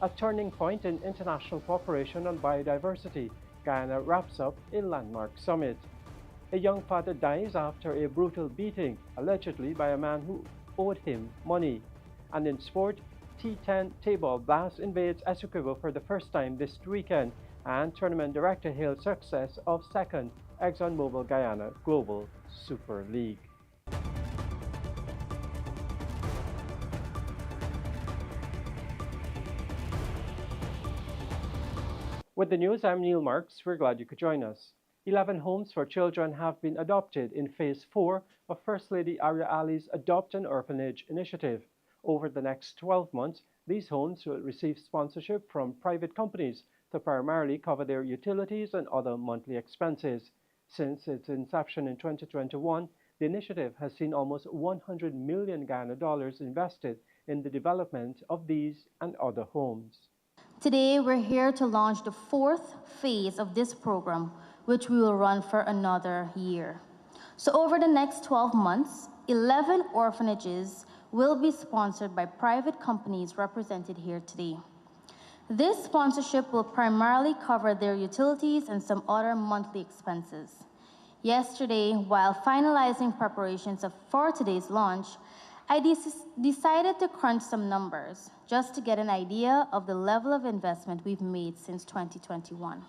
A turning point in international cooperation on biodiversity, Guyana wraps up a landmark summit. A young father dies after a brutal beating, allegedly by a man who owed him money. And in sport, T10 Tapeball Blast invades Essequibo for the first time this weekend, and tournament director hailed success of second ExxonMobil Guyana Global Super League. With the news, I'm Neil Marks. We're glad you could join us. 11 homes for children have been adopted in Phase 4 of First Lady Arya Ali's Adopt an Orphanage initiative. Over the next 12 months, these homes will receive sponsorship from private companies to primarily cover their utilities and other monthly expenses. Since its inception in 2021, the initiative has seen almost $100 million Guyana dollars invested in the development of these and other homes. Today, we're here to launch the fourth phase of this program, which we will run for another year. So over the next 12 months, 11 orphanages will be sponsored by private companies represented here today. This sponsorship will primarily cover their utilities and some other monthly expenses. Yesterday, while finalizing preparations for today's launch, I decided to crunch some numbers just to get an idea of the level of investment we've made since 2021.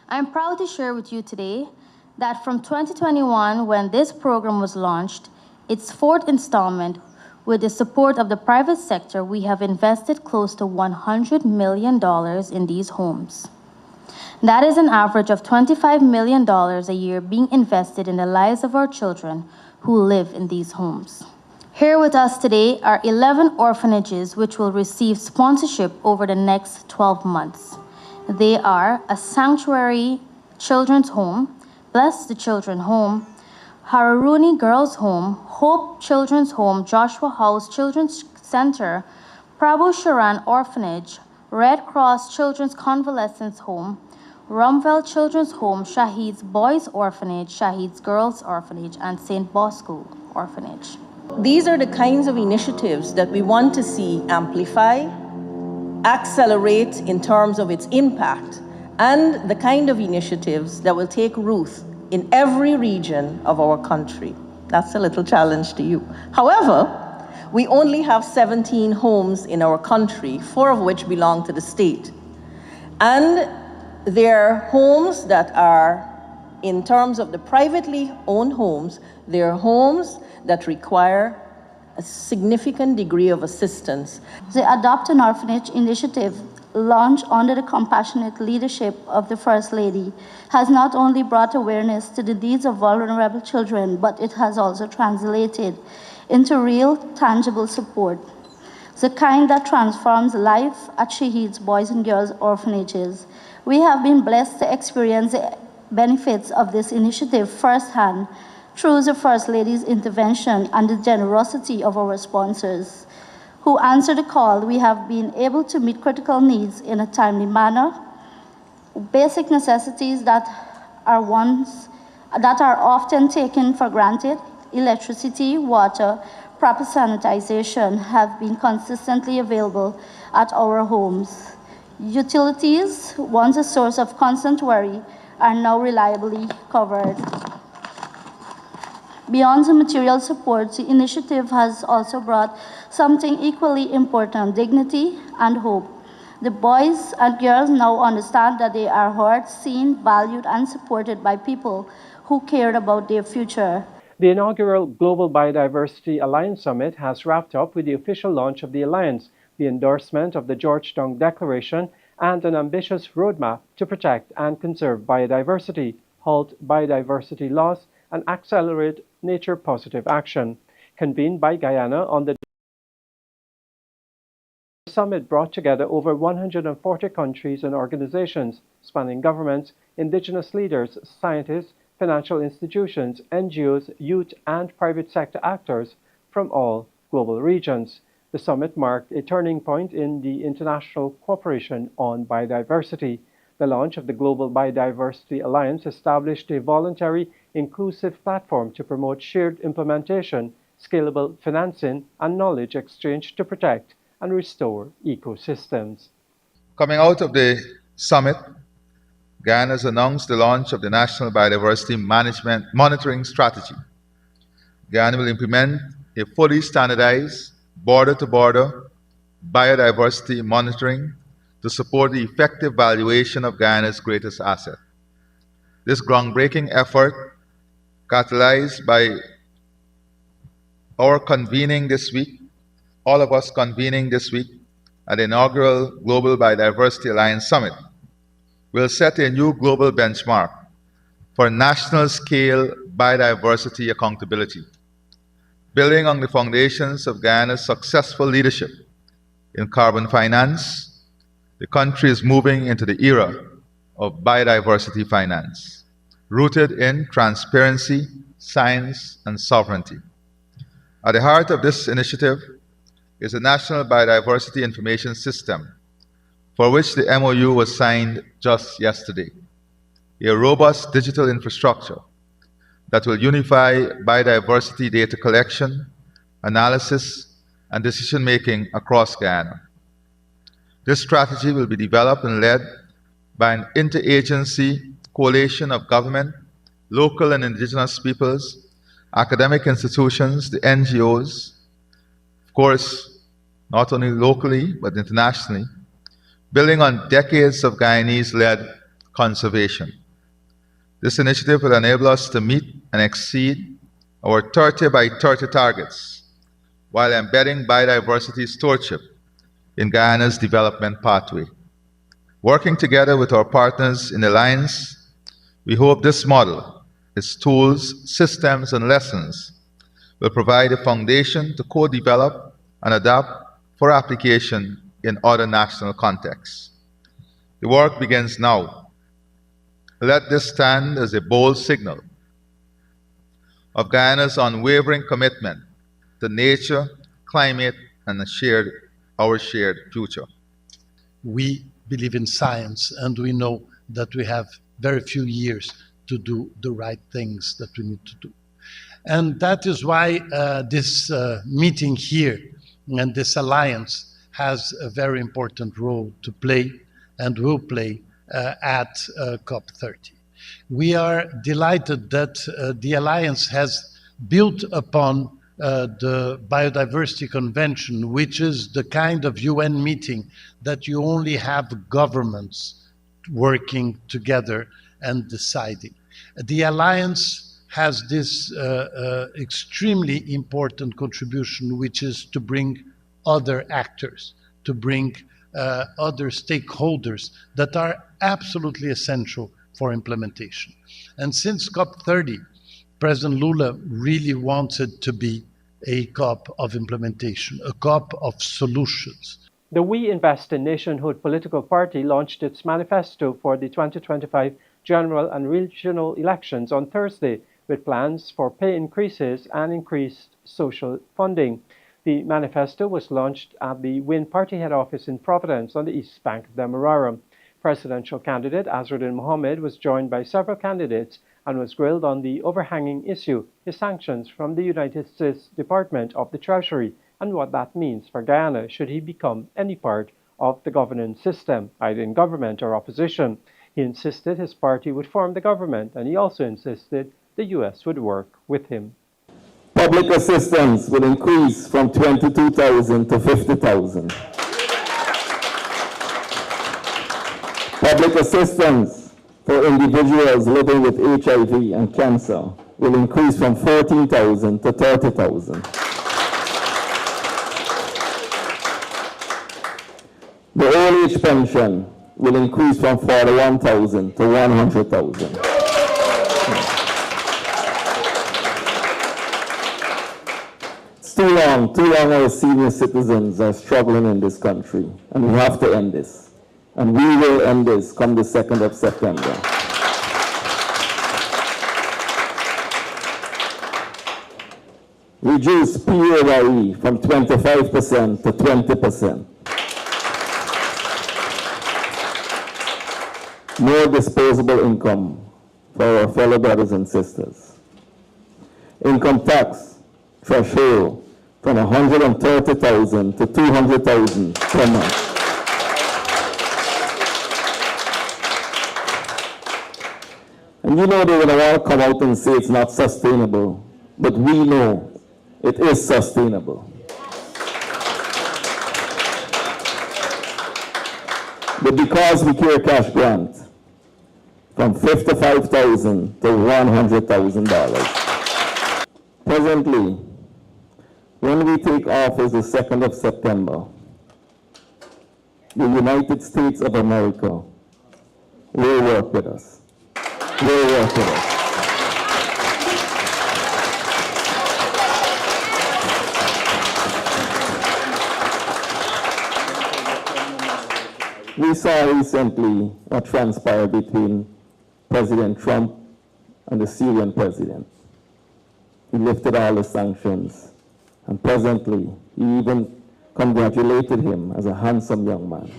I'm proud to share with you today that from 2021, when this program was launched, its fourth installment, with the support of the private sector, we have invested close to $100 million in these homes. That is an average of $25 million a year being invested in the lives of our children who live in these homes. Here with us today are 11 orphanages which will receive sponsorship over the next 12 months. They are a Sanctuary Children's Home, Bless the Children Home, Hararuni Girls Home, Hope Children's Home, Joshua House Children's Center, Prabhu Sharan Orphanage, Red Cross Children's Convalescence Home, Rumville Children's Home, Shahid's Boys Orphanage, Shahid's Girls Orphanage, and St. Bosco Orphanage. These are the kinds of initiatives that we want to see amplify, accelerate in terms of its impact, and the kind of initiatives that will take root in every region of our country. That's a little challenge to you. However, we only have 17 homes in our country, 4 of which belong to the state. And they're homes that are, in terms of the privately owned homes, they're homes that require a significant degree of assistance. The Adopt an Orphanage initiative, launched under the compassionate leadership of the First Lady, has not only brought awareness to the needs of vulnerable children, but it has also translated into real, tangible support, the kind that transforms life at Shahid's Boys and Girls Orphanages. We have been blessed to experience the benefits of this initiative firsthand through the First Lady's intervention and the generosity of our sponsors who answer the call. We have been able to meet critical needs in a timely manner. Basic necessities that are often taken for granted, electricity, water, proper sanitization, have been consistently available at our homes. Utilities, once a source of constant worry, are now reliably covered. Beyond the material support, the initiative has also brought something equally important: dignity and hope. The boys and girls now understand that they are heard, seen, valued, and supported by people who cared about their future. The inaugural Global Biodiversity Alliance Summit has wrapped up with the official launch of the Alliance, the endorsement of the Georgetown Declaration, and an ambitious roadmap to protect and conserve biodiversity, halt biodiversity loss, and accelerate nature-positive action. Convened by Guyana on the summit brought together over 140 countries and organizations spanning governments, indigenous leaders, scientists, financial institutions, NGOs, youth, and private sector actors from all global regions. The summit marked a turning point in the international cooperation on biodiversity. The launch of the Global Biodiversity Alliance established a voluntary, inclusive platform to promote shared implementation, scalable financing, and knowledge exchange to protect and restore ecosystems. Coming out of the summit, Guyana has announced the launch of the National Biodiversity Management Monitoring Strategy. Guyana will implement a fully standardized border-to-border biodiversity monitoring to support the effective valuation of Guyana's greatest asset. This groundbreaking effort, catalyzed by our convening this week, all of us convening this week at the inaugural Global Biodiversity Alliance Summit, will set a new global benchmark for national-scale biodiversity accountability. Building on the foundations of Guyana's successful leadership in carbon finance, the country is moving into the era of biodiversity finance, rooted in transparency, science, and sovereignty. At the heart of this initiative is the National Biodiversity Information System, for which the MOU was signed just yesterday, a robust digital infrastructure that will unify biodiversity data collection, analysis, and decision-making across Guyana. This strategy will be developed and led by an interagency coalition of government, local and indigenous peoples, academic institutions, the NGOs, of course, not only locally, but internationally, building on decades of Guyanese-led conservation. This initiative will enable us to meet and exceed our 30 by 30 targets while embedding biodiversity stewardship in Guyana's development pathway. Working together with our partners in the Alliance, we hope this model, its tools, systems, and lessons will provide a foundation to co-develop and adapt for application in other national contexts. The work begins now. Let this stand as a bold signal of Guyana's unwavering commitment to nature, climate, and our shared future. We believe in science, and we know that we have very few years to do the right things that we need to do. And that is why this meeting here and this alliance has a very important role to play and will play at COP30. We are delighted that the Alliance has built upon the Biodiversity Convention, which is the kind of UN meeting that you only have governments working together and deciding. The Alliance has this extremely important contribution, which is to bring other actors, to bring other stakeholders that are absolutely essential for implementation. And since COP30, President Lula really wanted to be a COP of implementation, a COP of solutions. The We Invest in Nationhood political party launched its manifesto for the 2025 general and regional elections on Thursday, with plans for pay increases and increased social funding. The manifesto was launched at the WIN party head office in Providence on the east bank of the Demerara. Presidential candidate Azruddin Mohammed was joined by several candidates and was grilled on the overhanging issue, his sanctions from the United States Department of the Treasury, and what that means for Guyana should he become any part of the governance system, either in government or opposition. He insisted his party would form the government, and he also insisted the U.S. would work with him. Public assistance will increase from $22,000 to $50,000. Public assistance for individuals living with HIV and cancer will increase from $14,000 to $30,000. The old age pension will increase from $41,000 to $100,000. Too long our senior citizens are struggling in this country, and we have to end this. And we will end this come the 2nd of September. Reduce PAYE from 25% to 20%. More disposable income for our fellow brothers and sisters. Income tax threshold from 130,000 to 200,000 per month. And you know they're going to want to come out and say it's not sustainable, but we know it is sustainable. The Because We Care Cash grant from $55,000 to $100,000. Presently, when we take office the 2nd of September, the United States of America will work with us. Will work with us. We saw recently what transpired between President Trump and the Syrian president. He lifted all the sanctions, and presently he even congratulated him as a handsome young man.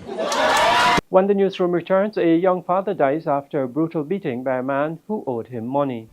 When the newsroom returns, a young father dies after a brutal beating by a man who owed him money.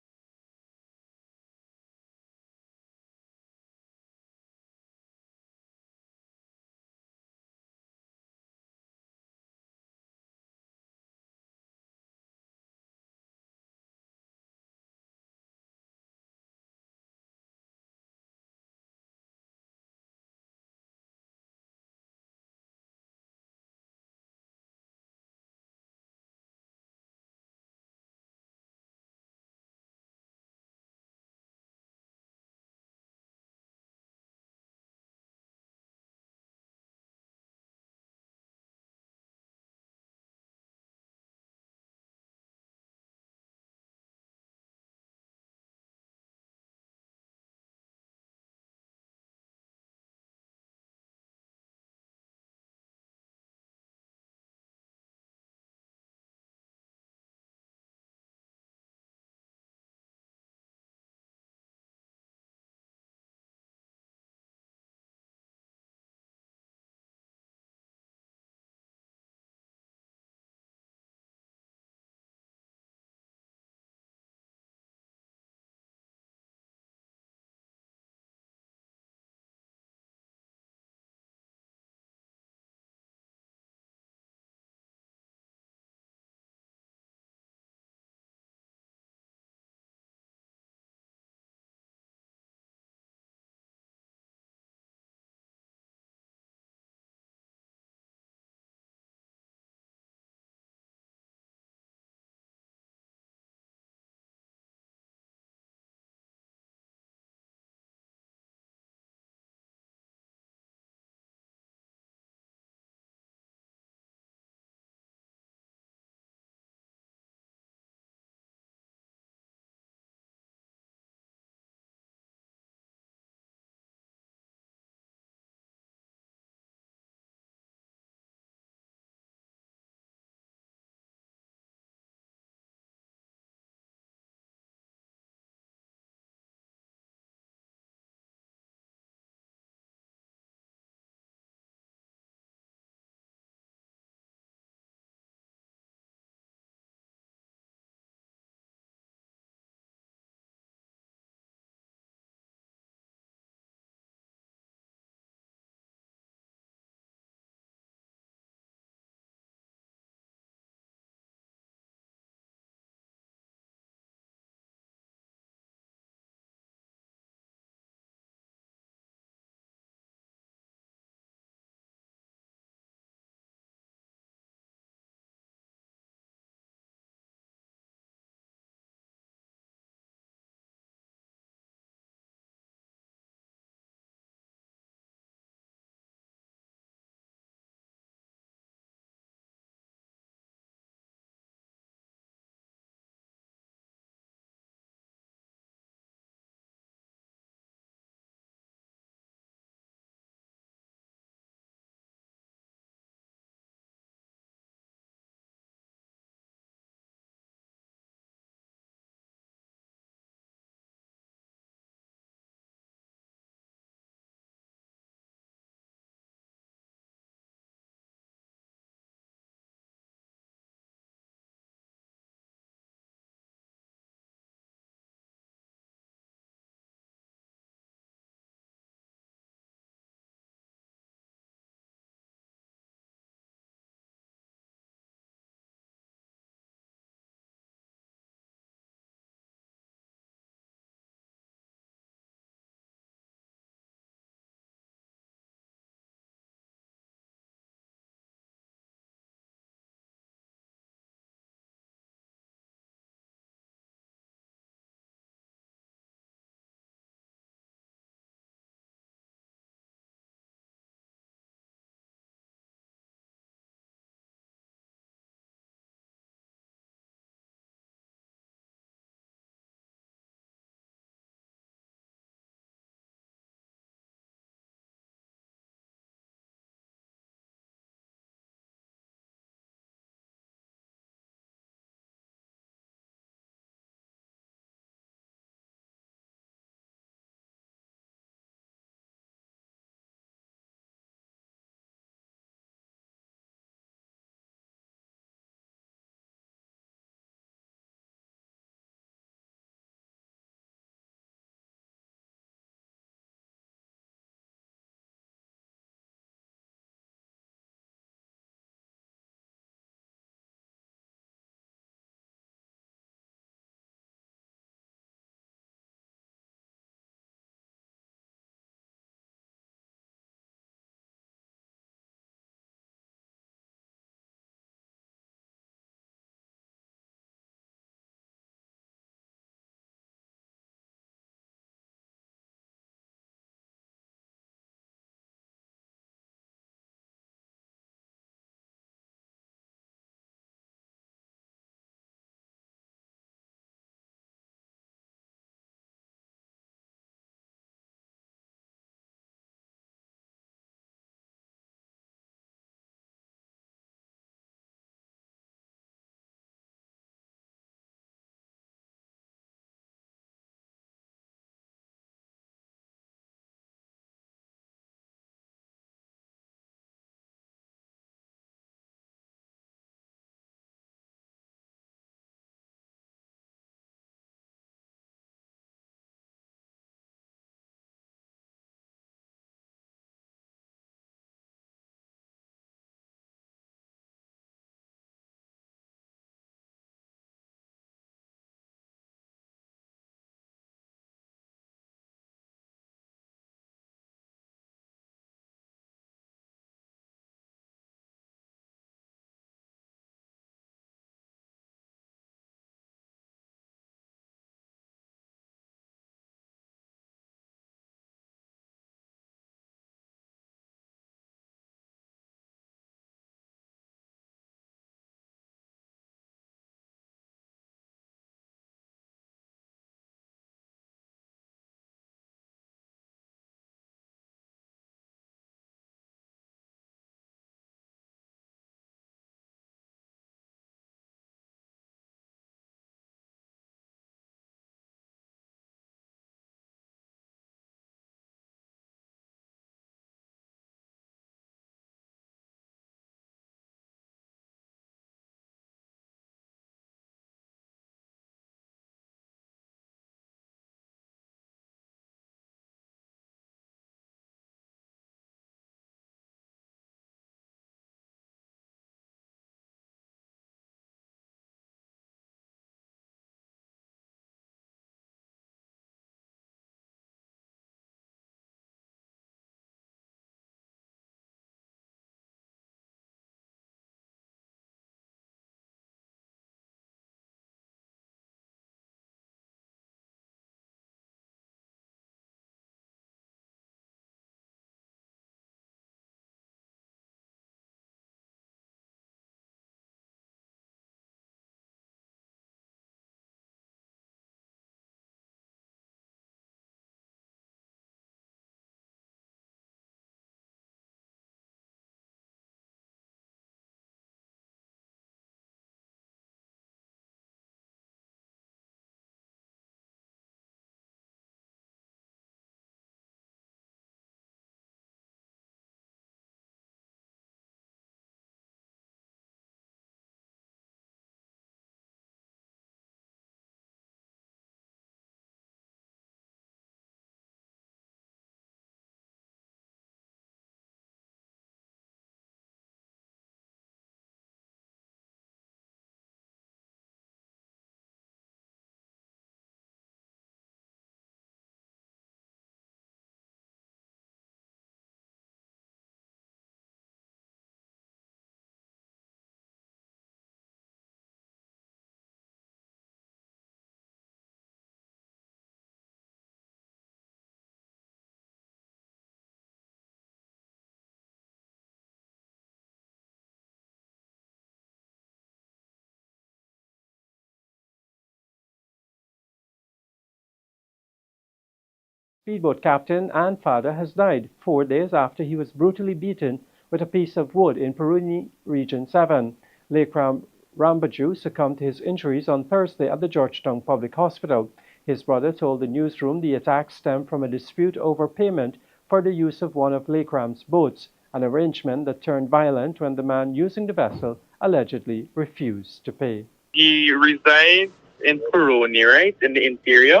Speedboat captain and father has died 4 days after he was brutally beaten with a piece of wood in Peruni Region 7. Lekram Rambaju succumbed to his injuries on Thursday at the Georgetown Public Hospital. His brother told the newsroom the attack stemmed from a dispute over payment for the use of one of Lekram's boats, an arrangement that turned violent when the man using the vessel allegedly refused to pay. He resides in Peroni, right, in the interior,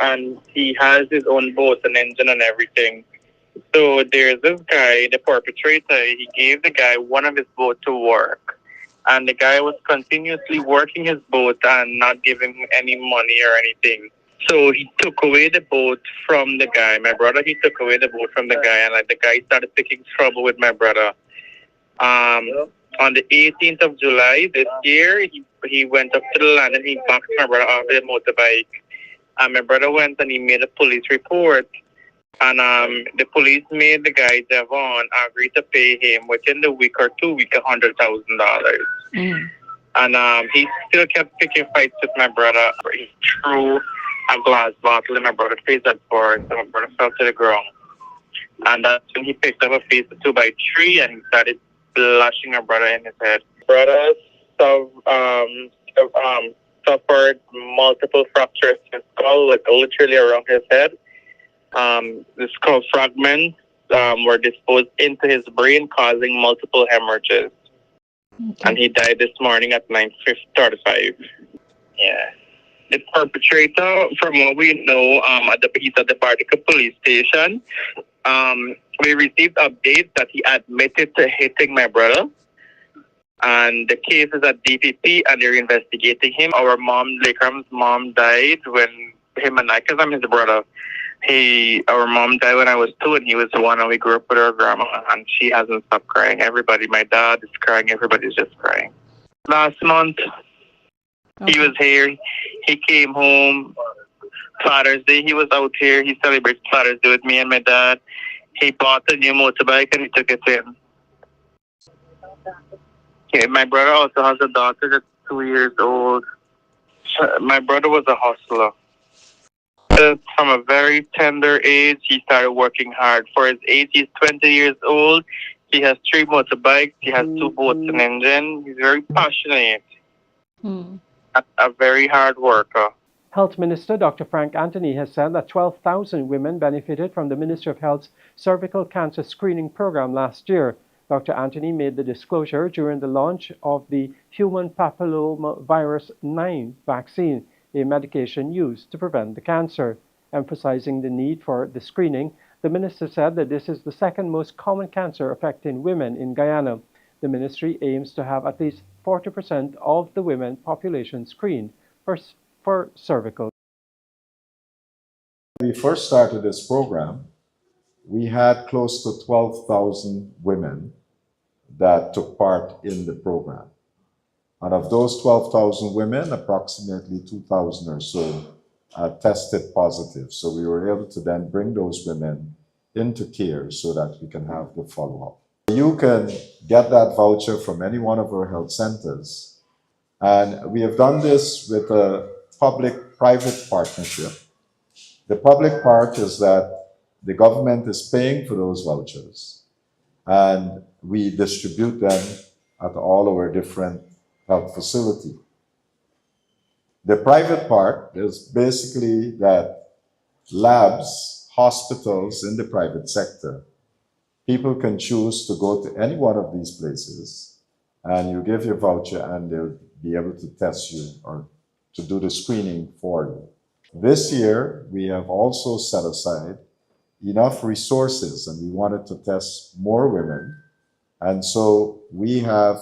and he has his own boat and engine and everything. So there's this guy, the perpetrator, he gave the guy one of his boats to work, and the guy was continuously working his boat and not giving him any money or anything. So he took away the boat from the guy. My brother, he took away the boat from the guy, and the guy started picking trouble with my brother. On the 18th of July this year, he went up to the land and he boxed my brother off with a motorbike. And my brother went and he made a police report. And the police made the guy, Devon, agree to pay him within the week or 2 weeks $100,000. And he still kept picking fights with my brother. He threw a glass bottle in my brother's face at first, and my brother fell to the ground. And that's when he picked up a piece of 2x3 and he started blasting my brother in his head. Brother suffered multiple fractures in his skull, like literally around his head. The skull fragments were disposed into his brain, causing multiple hemorrhages. Okay. And he died this morning at 9:35. Yeah. The perpetrator, from what we know, he's at the Bartica police station. We received updates that he admitted to hitting my brother. And the case is at DPP and they're investigating him. Our mom, Lekram's mom, died when him and I, because I'm his brother. Our mom died when I was 2 and he was 1, and we grew up with our grandma, and she hasn't stopped crying. Everybody, my dad is crying, everybody's just crying. Last month, he was here. He came home Father's Day. He was out here. He celebrated Father's Day with me and my dad. He bought a new motorbike and he took it in. Okay, my brother also has a daughter that's 2 years old. My brother was a hustler. From a very tender age, he started working hard. For his age, he's 20 years old. He has 3 motorbikes. He has 2 boats and engine. He's very passionate. A very hard worker. Health Minister Dr. Frank Anthony has said that 12,000 women benefited from the Ministry of Health's cervical cancer screening program last year. Dr. Anthony made the disclosure during the launch of the human papillomavirus 9 vaccine, a medication used to prevent the cancer. Emphasizing the need for the screening, the minister said that this is the second most common cancer affecting women in Guyana. The ministry aims to have at least 40% of the women population screened for cervical. When we first started this program, we had close to 12,000 women that took part in the program. And of those 12,000 women, approximately 2,000 or so tested positive. So we were able to then bring those women into care so that we can have the follow-up. You can get that voucher from any one of our health centers. And we have done this with a public-private partnership. The public part is that the government is paying for those vouchers, and we distribute them at all our different health facilities. The private part is basically that labs, hospitals in the private sector, people can choose to go to any one of these places, and you give your voucher and they'll be able to test you or to do the screening for you. This year, we have also set aside enough resources, and we wanted to test more women. And so we have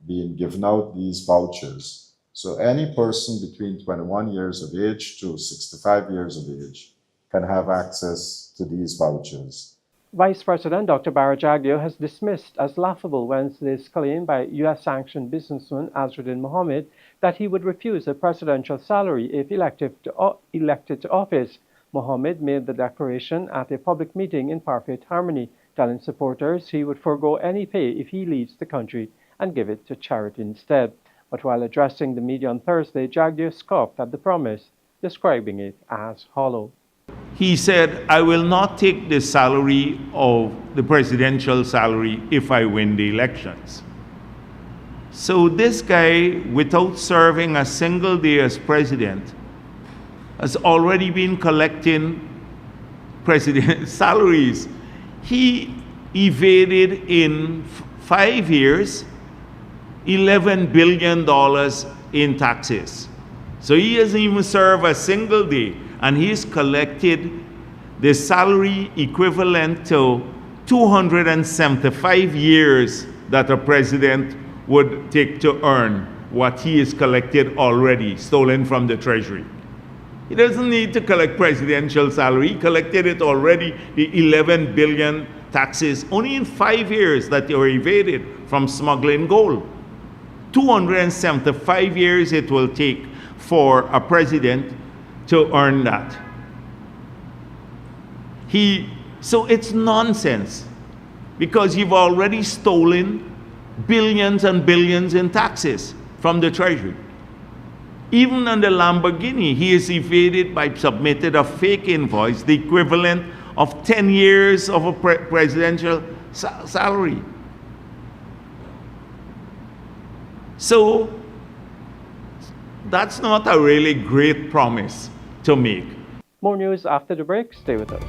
been giving out these vouchers. So any person between 21 years of age to 65 years of age can have access to these vouchers. Vice President Dr. Bartica has dismissed as laughable Wednesday's claim by U.S.-sanctioned businessman Azruddin Mohammed that he would refuse a presidential salary if elected to office. Mohammed made the declaration at a public meeting in Parfait Harmony, telling supporters he would forego any pay if he leads the country and give it to charity instead. But while addressing the media on Thursday, Jagdeo scoffed at the promise, describing it as hollow. he said, I will not take the salary of the presidential salary if I win the elections. So this guy, without serving a single day as president, has already been collecting president salaries. He evaded in 5 years $11 billion in taxes. So he hasn't even served a single day, and he's collected the salary equivalent to 275 years that a president would take to earn what he has collected already, stolen from the treasury. He doesn't need to collect presidential salary. He collected it already, the 11 billion taxes, only in 5 years that they were evaded from smuggling gold. 275 years it will take for a president to earn that. So it's nonsense, because you've already stolen billions and billions in taxes from the treasury. Even on the Lamborghini, he is evaded by submitted a fake invoice, the equivalent of 10 years of a presidential salary. So that's not a really great promise to make. More news after the break. Stay with us.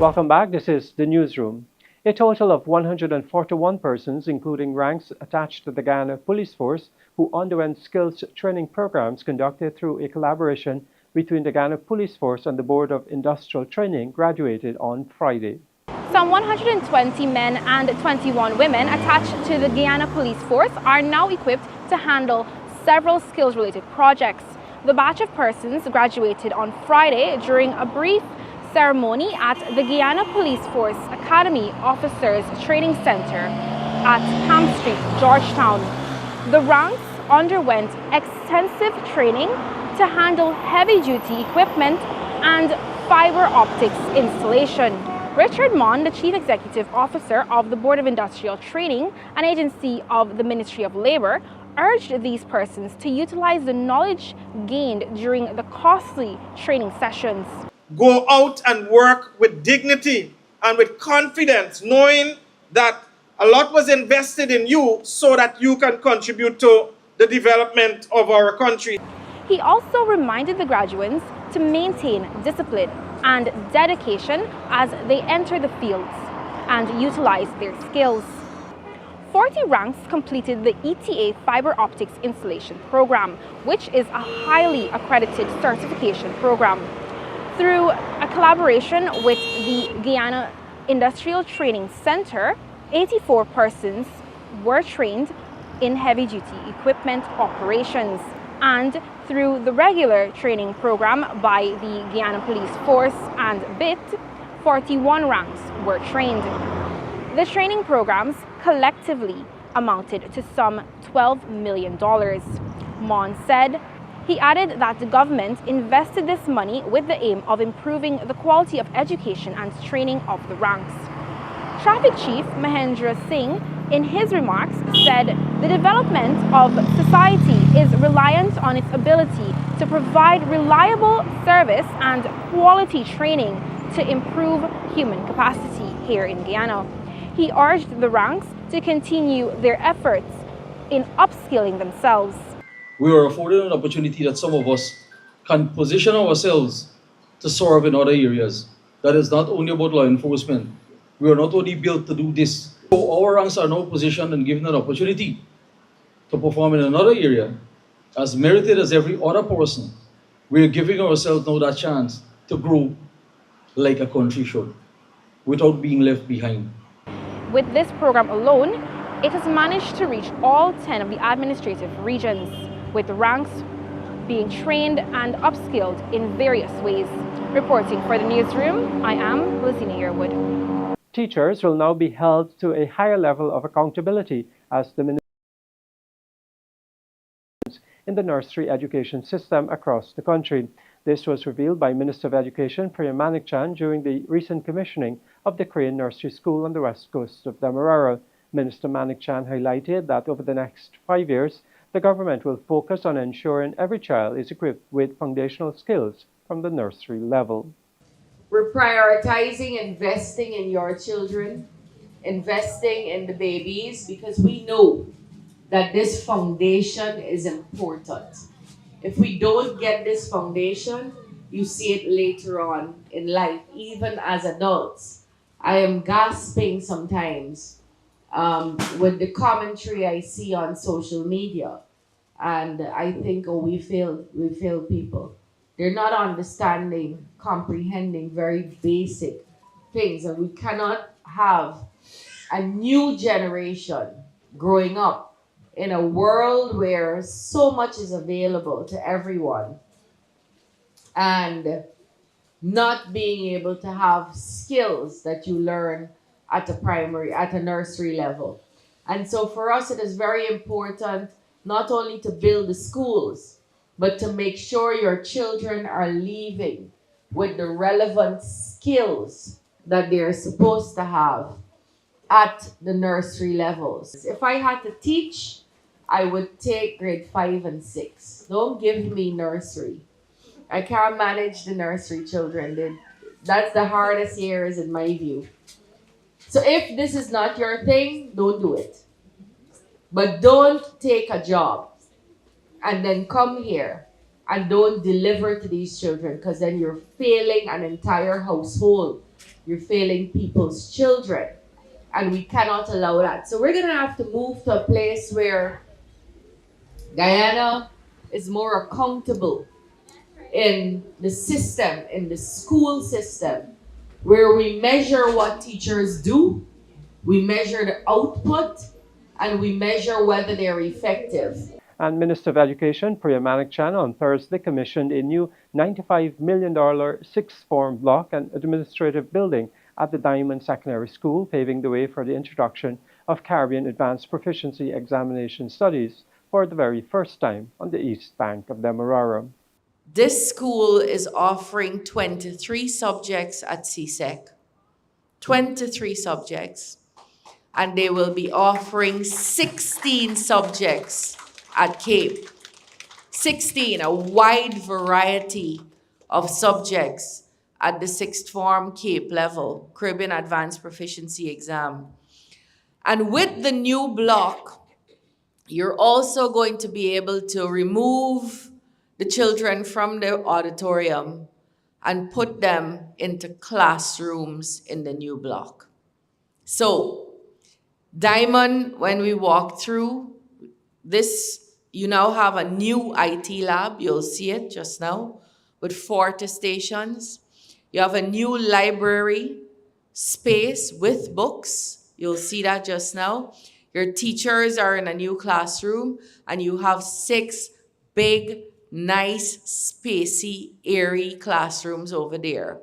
Welcome back. This is the newsroom. A total of 141 persons, including ranks attached to the Guyana Police Force, who underwent skills training programs conducted through a collaboration between the Guyana Police Force and the Board of Industrial Training, graduated on Friday. Some 120 men and 21 women attached to the Guyana Police Force are now equipped to handle several skills-related projects. The batch of persons graduated on Friday during a brief ceremony at the Guyana Police Force Academy Officers Training Center at Camp Street, Georgetown. The ranks underwent extensive training to handle heavy-duty equipment and fiber optics installation. Richard Mon, the Chief Executive Officer of the Board of Industrial Training, an agency of the Ministry of Labor, urged these persons to utilize the knowledge gained during the costly training sessions. Go out and work with dignity and with confidence, knowing that a lot was invested in you so that you can contribute to the development of our country. He also reminded the graduates to maintain discipline and dedication as they enter the fields and utilize their skills. 40 ranks completed the ETA fiber optics installation program, which is a highly accredited certification program. Through a collaboration with the Guyana Industrial Training Center, 84 persons were trained in heavy-duty equipment operations. And through the regular training program by the Guyana Police Force and BIT, 41 ranks were trained. The training programs collectively amounted to some $12 million. Mon said. He added that the government invested this money with the aim of improving the quality of education and training of the ranks. Traffic Chief Mahendra Singh, in his remarks, said the development of society is reliant on its ability to provide reliable service and quality training to improve human capacity here in Guyana. He urged the ranks to continue their efforts in upskilling themselves. We are afforded an opportunity that some of us can position ourselves to serve in other areas. That is not only about law enforcement. We are not only built to do this. So our ranks are now positioned and given an opportunity to perform in another area, as merited as every other person. We are giving ourselves now that chance to grow like a country should, without being left behind. With this program alone, it has managed to reach all 10 of the administrative regions, with ranks being trained and upskilled in various ways. Reporting for the newsroom, I am Lucina Yearwood. Teachers will now be held to a higher level of accountability as the minister in the nursery education system across the country. This was revealed by Minister of Education Priya Manikchand during the recent commissioning of the Crane Nursery School on the west coast of Demerara. Minister Manikchand highlighted that over the next 5 years, the government will focus on ensuring every child is equipped with foundational skills from the nursery level. We're prioritizing investing in your children, investing in the babies, because we know that this foundation is important. If we don't get this foundation, you see it later on in life, even as adults. I am gasping sometimes with the commentary I see on social media, and I think, oh, we failed people. They're not understanding, comprehending very basic things, and we cannot have a new generation growing up in a world where so much is available to everyone and not being able to have skills that you learn at a nursery level. And so for us, it is very important not only to build the schools, but to make sure your children are leaving with the relevant skills that they're supposed to have at the nursery levels. If I had to teach, I would take grade 5 and 6. Don't give me nursery. I can't manage the nursery children. That's the hardest years in my view. So if this is not your thing, don't do it. But don't take a job and then come here and don't deliver to these children, because then you're failing an entire household you're failing people's children. And we cannot allow that. So we're going to have to move to a place where Guyana is more accountable in the system, in the school system, where we measure what teachers do, we measure the output, and we measure whether they're effective. And Minister of Education, Priya Manik-Chan, on Thursday commissioned a new $95 million sixth form block and administrative building at the Diamond Secondary School, paving the way for the introduction of Caribbean Advanced Proficiency Examination Studies for the very first time on the east bank of the Demerara. This school is offering 23 subjects at CSEC, 23 subjects, and they will be offering 16 subjects at Cape. 16, a wide variety of subjects at the sixth form Cape level, Caribbean Advanced Proficiency Exam. And with the new block, you're also going to be able to remove the children from the auditorium and put them into classrooms in the new block. So, Diamond, when we walk through this, you now have a new IT lab. You'll see it just now with 40 stations. You have a new library space with books. You'll see that just now. Your teachers are in a new classroom, and you have 6 big, nice, spacey, airy classrooms over there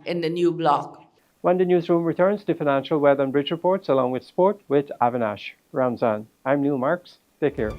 in the new block. When the newsroom returns, the financial, weather and bridge reports along with sport with Avinash Ramzan. I'm Neil Marks. Take care.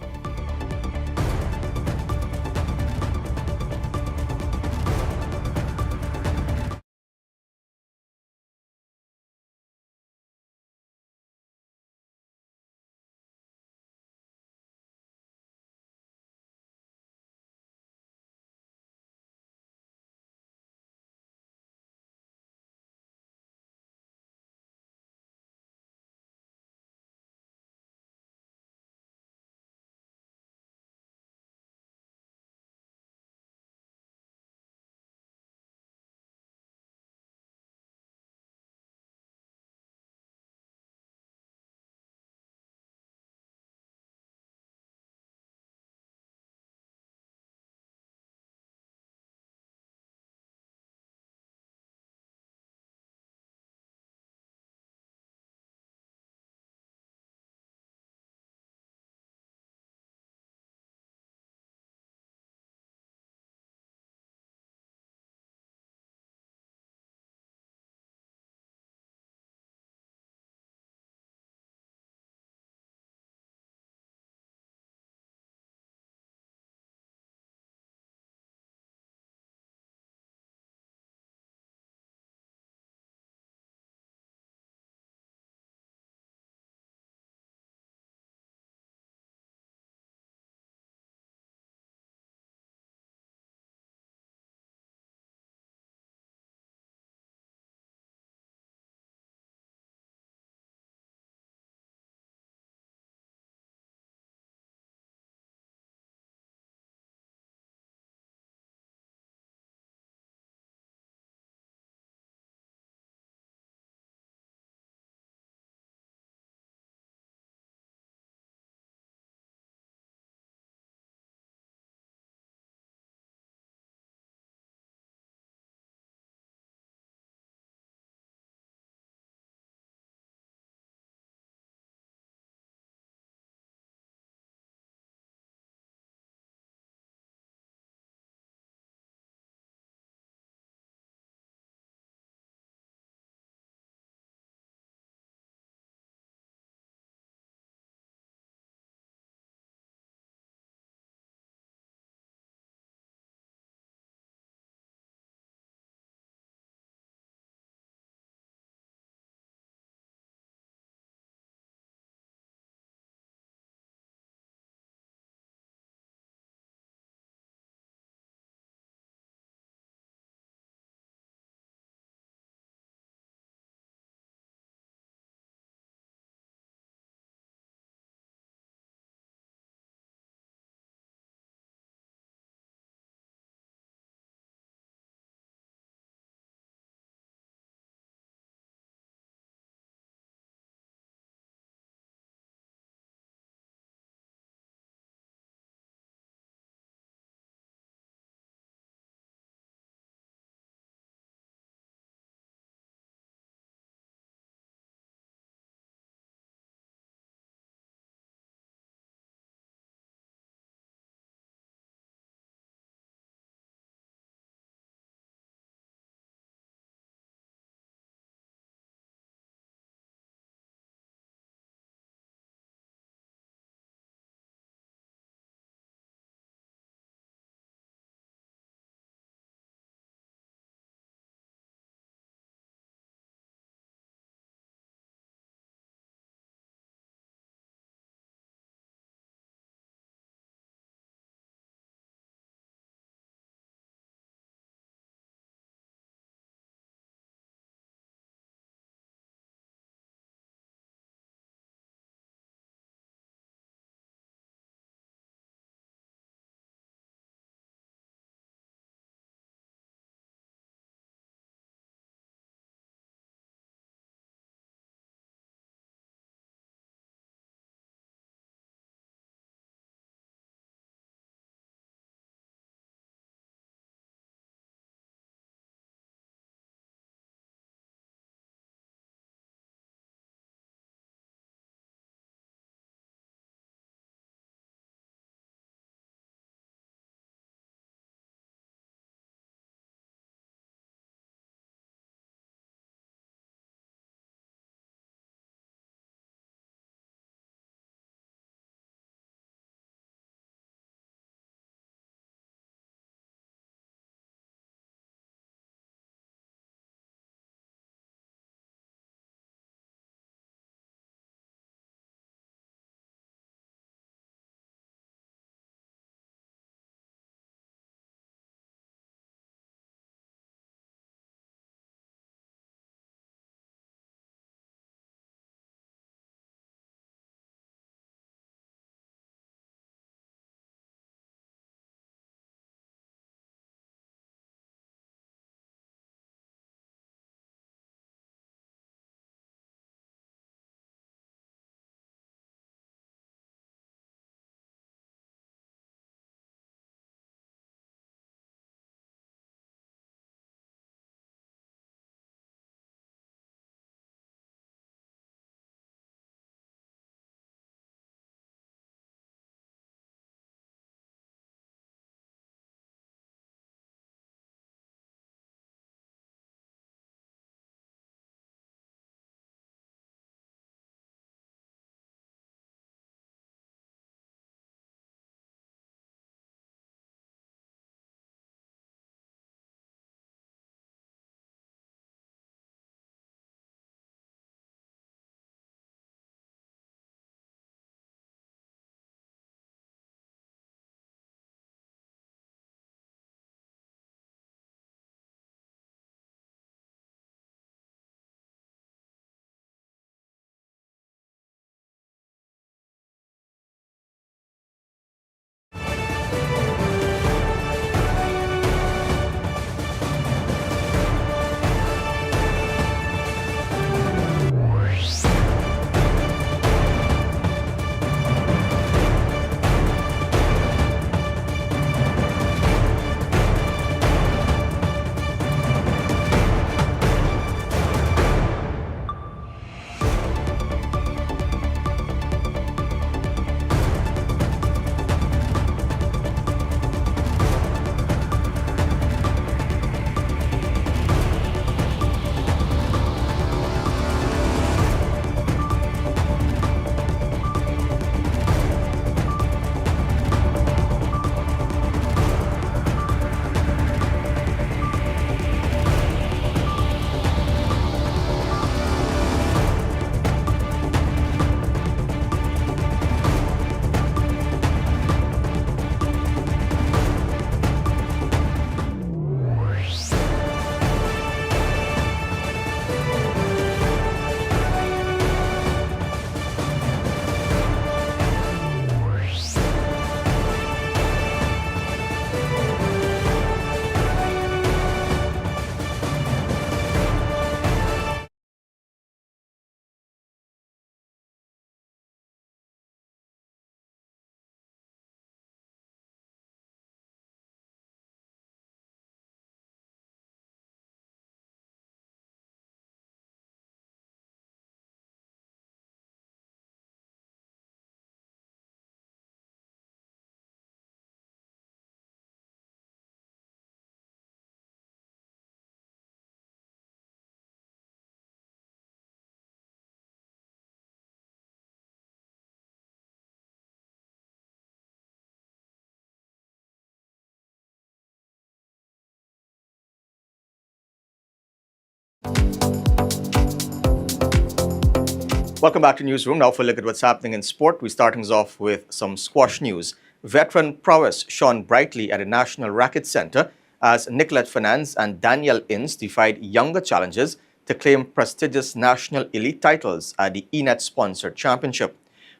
Welcome back to Newsroom. Now for a look at what's happening in sport. We're starting off with some squash news. Veteran prowess shone brightly at the National Racquet Center as Nicolette Fernandez and Danielle Inns defied younger challengers to claim prestigious national elite titles at the ENET-sponsored championship.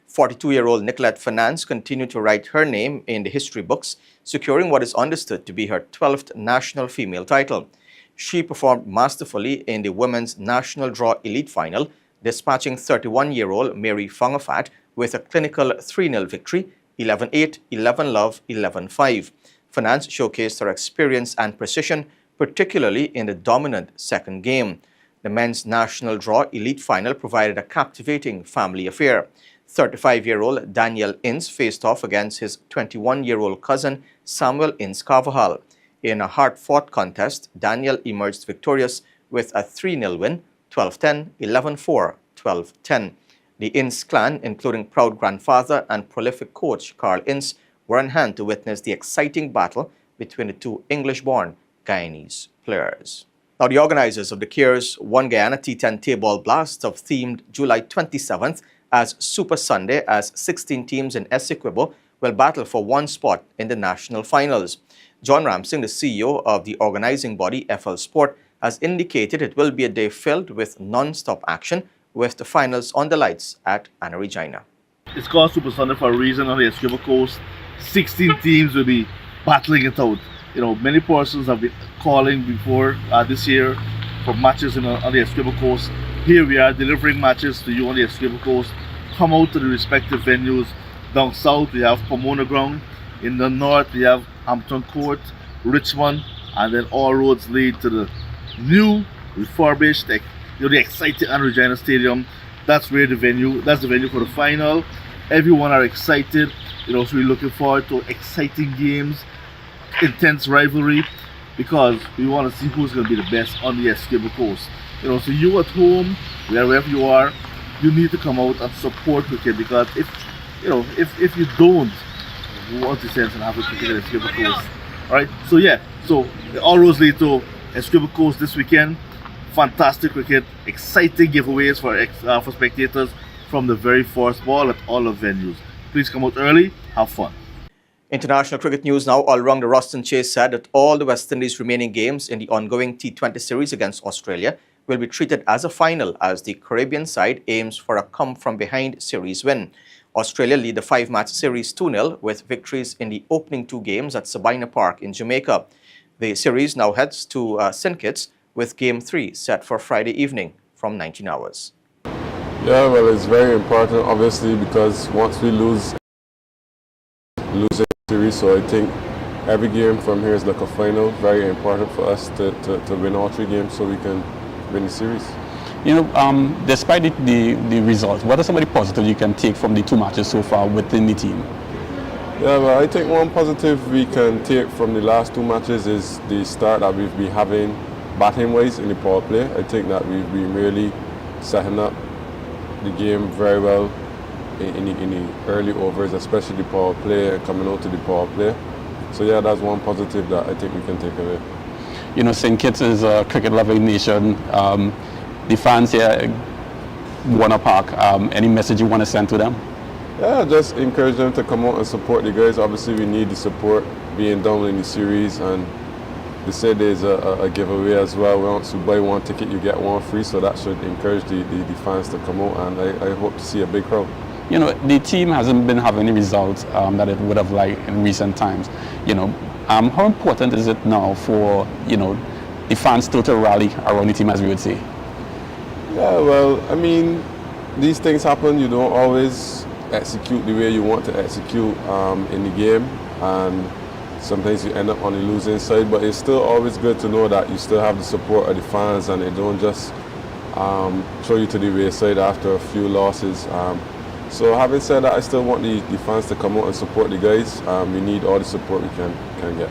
42-year-old Nicolette Fernandez continued to write her name in the history books, securing what is understood to be her 12th national female title. She performed masterfully in the women's national draw elite final, dispatching 31-year-old Mary Fongafat with a clinical 3-0 victory, 11-8, 11-love, 11-5. Fernandez showcased her experience and precision, particularly in the dominant second game. The men's national draw elite final provided a captivating family affair. 35-year-old Daniel Inns faced off against his 21-year-old cousin Samuel Inns Carvajal. In a hard-fought contest, Daniel emerged victorious with a 3-0 win, 12-10, 11-4, 12-10. The Inns clan, including proud grandfather and prolific coach Carl Inns, were on hand to witness the exciting battle between the two English-born Guyanese players. Now, the organizers of the Cares One Guyana T10 Tapeball Blast have themed July 27th as Super Sunday, as 16 teams in Essequibo will battle for one spot in the national finals. John Ramsing, the CEO of the organizing body FL Sport, has indicated it will be a day filled with non-stop action, with the finals on the lights at Anna Regina. It's called Super Sunday for a reason. On the Essequibo coast, 16 teams will be battling it out. You know, many persons have been calling before this year for matches on the Essequibo coast. Here we are delivering matches to you on the Essequibo coast. Come out to the respective venues. Down south we have Pomona Ground. In the north we have Hampton Court, Richmond, and then all roads lead to the new refurbished, the exciting Anna Regina Stadium. That's the venue for the final. Everyone are excited, so we're looking forward to exciting games, intense rivalry, because we want to see who's going to be the best on the Essequibo coast. So you at home, wherever you are, you need to come out and support cricket, because if you don't, what's the sense in having cricket at Essequibo coast? Alright, so all roads lead to Essequibo coast this weekend. Fantastic cricket, exciting giveaways for spectators from the very first ball at all the venues. Please come out early, have fun. International cricket news now. All round, Ruston Chase said that all the West Indies' remaining games in the ongoing T20 series against Australia will be treated as a final, as the Caribbean side aims for a come-from-behind series win. Australia lead the 5-match series 2-0 with victories in the opening 2 games at Sabina Park in Jamaica. The series now heads to St. Kitts, with Game 3 set for Friday evening from 19 hours. Yeah, well, it's very important, obviously, because once we lose a series, so I think every game from here is like a final. Very important for us to win all 3 games so we can win the series. Despite the results, what are some of the positives you can take from the 2 matches so far within the team? Yeah, well, I think one positive we can take from the last 2 matches is the start that we've been having batting-wise in the power play. I think that we've been really setting up the game very well in the early overs, especially the power play and coming out to the power play. So yeah, that's one positive that I think we can take away. St. Kitts is a cricket-loving nation. The fans here want to park. Any message you want to send to them? Yeah, just encourage them to come out and support the guys. Obviously, we need the support being down in the series, and they said there's a giveaway as well. Once you buy 1 ticket, you get 1 free, so that should encourage the fans to come out, and I hope to see a big crowd. The team hasn't been having the results that it would have liked in recent times. How important is it now for, the fans still to rally around the team, as we would say? Yeah, well, I mean, these things happen. You don't always execute the way you want to execute in the game, and sometimes you end up on the losing side, but it's still always good to know that you still have the support of the fans, and they don't just throw you to the wayside after a few losses. So having said that, I still want the fans to come out and support the guys. We need all the support we can get.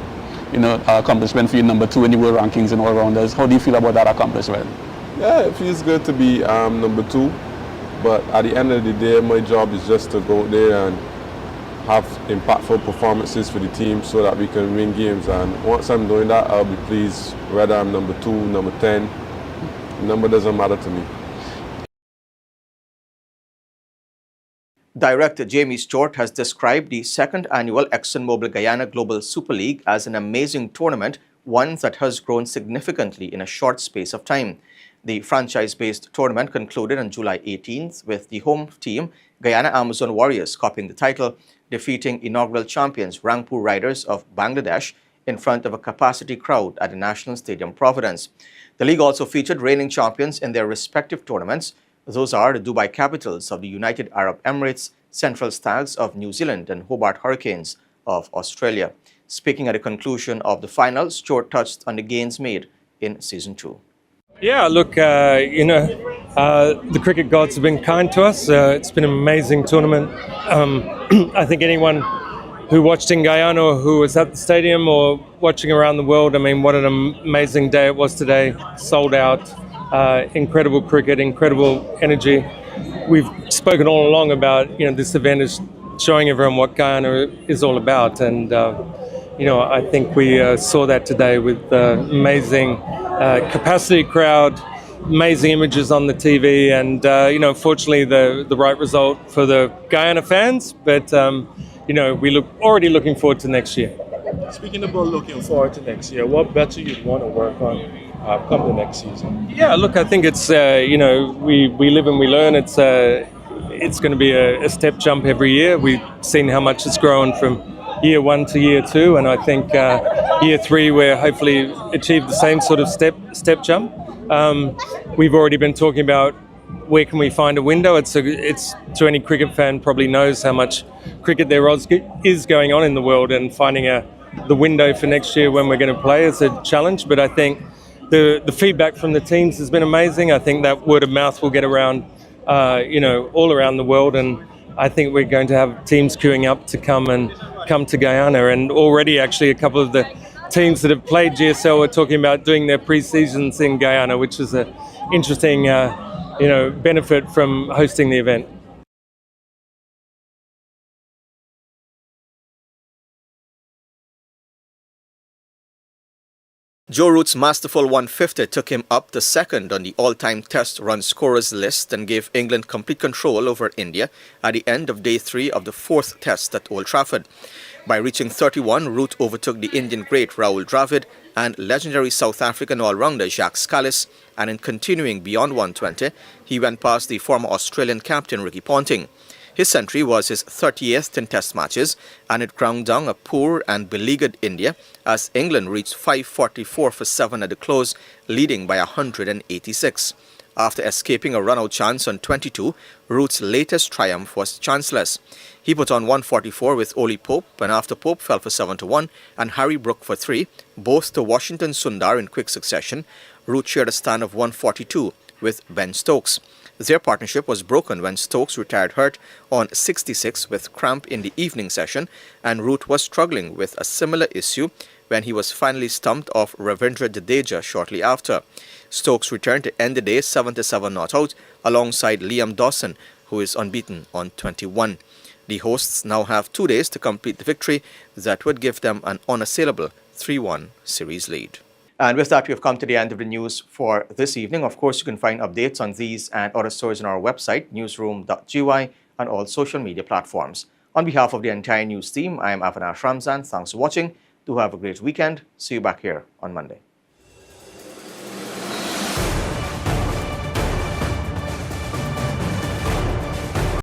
Accomplishment for you, number 2 in the world rankings and all-rounders. How do you feel about that accomplishment? Yeah, it feels good to be number 2, but at the end of the day, my job is just to go out there and have impactful performances for the team so that we can win games. And once I'm doing that, I'll be pleased whether I'm number 2, number 10. The number doesn't matter to me. Director Jamie Stewart has described the second annual ExxonMobil Guyana Global Super League as an amazing tournament, one that has grown significantly in a short space of time. The franchise-based tournament concluded on July 18th with the home team, Guyana Amazon Warriors, copying the title, defeating inaugural champions Rangpur Riders of Bangladesh in front of a capacity crowd at the National Stadium Providence. The league also featured reigning champions in their respective tournaments. Those are the Dubai Capitals of the United Arab Emirates, Central Stags of New Zealand, and Hobart Hurricanes of Australia. Speaking at the conclusion of the final, Stewart touched on the gains made in Season 2. Yeah, look, the cricket gods have been kind to us. It's been an amazing tournament. I think anyone who watched in Guyana or who was at the stadium or watching around the world, I mean, what an amazing day it was today. Sold out, incredible cricket, incredible energy. We've spoken all along about, this event is showing everyone what Guyana is all about. And, I think we saw that today with amazing capacity crowd, amazing images on the TV, and fortunately the right result for the Guyana fans. But we already looking forward to next year. Speaking about looking forward to next year, what better you'd want to work on come the next season? Yeah, look, I think it's we live and we learn. It's going to be a step jump every year. We've seen how much it's grown from year 1 to year 2, and I think year 3 we're hopefully achieve the same sort of step jump. We've already been talking about where can we find a window. It's to any cricket fan probably knows how much cricket there is going on in the world, and finding the window for next year when we're going to play is a challenge. But I think the feedback from the teams has been amazing. I think that word of mouth will get around, all around the world, and I think we're going to have teams queuing up to come to Guyana. And already actually a couple of the teams that have played GSL are talking about doing their pre-seasons in Guyana, which is an interesting benefit from hosting the event. Joe Root's masterful 150 took him up to second on the all-time test run scorers list and gave England complete control over India at the end of day 3 of the 4th test at Old Trafford. By reaching 31, Root overtook the Indian great Rahul Dravid and legendary South African all-rounder Jacques Kallis, and in continuing beyond 120, he went past the former Australian captain Ricky Ponting. His century was his 38th in test matches, and it ground down a poor and beleaguered India as England reached 544 for 7 at the close, leading by 186. After escaping a run-out chance on 22, Root's latest triumph was chanceless. He put on 144 with Oli Pope, and after Pope fell for 7-1 and Harry Brook for 3, both to Washington Sundar in quick succession, Root shared a stand of 142 with Ben Stokes. Their partnership was broken when Stokes retired hurt on 66 with cramp in the evening session, and Root was struggling with a similar issue when he was finally stumped off Ravindra Jadeja shortly after. Stokes returned to end the day 7-7 not out alongside Liam Dawson, who is unbeaten on 21. The hosts now have 2 days to complete the victory that would give them an unassailable 3-1 series lead. And with that, we have come to the end of the news for this evening. Of course, you can find updates on these and other stories on our website, newsroom.gy, and all social media platforms. On behalf of the entire news team, I am Avinash Ramzan. Thanks for watching. Do have a great weekend. See you back here on Monday.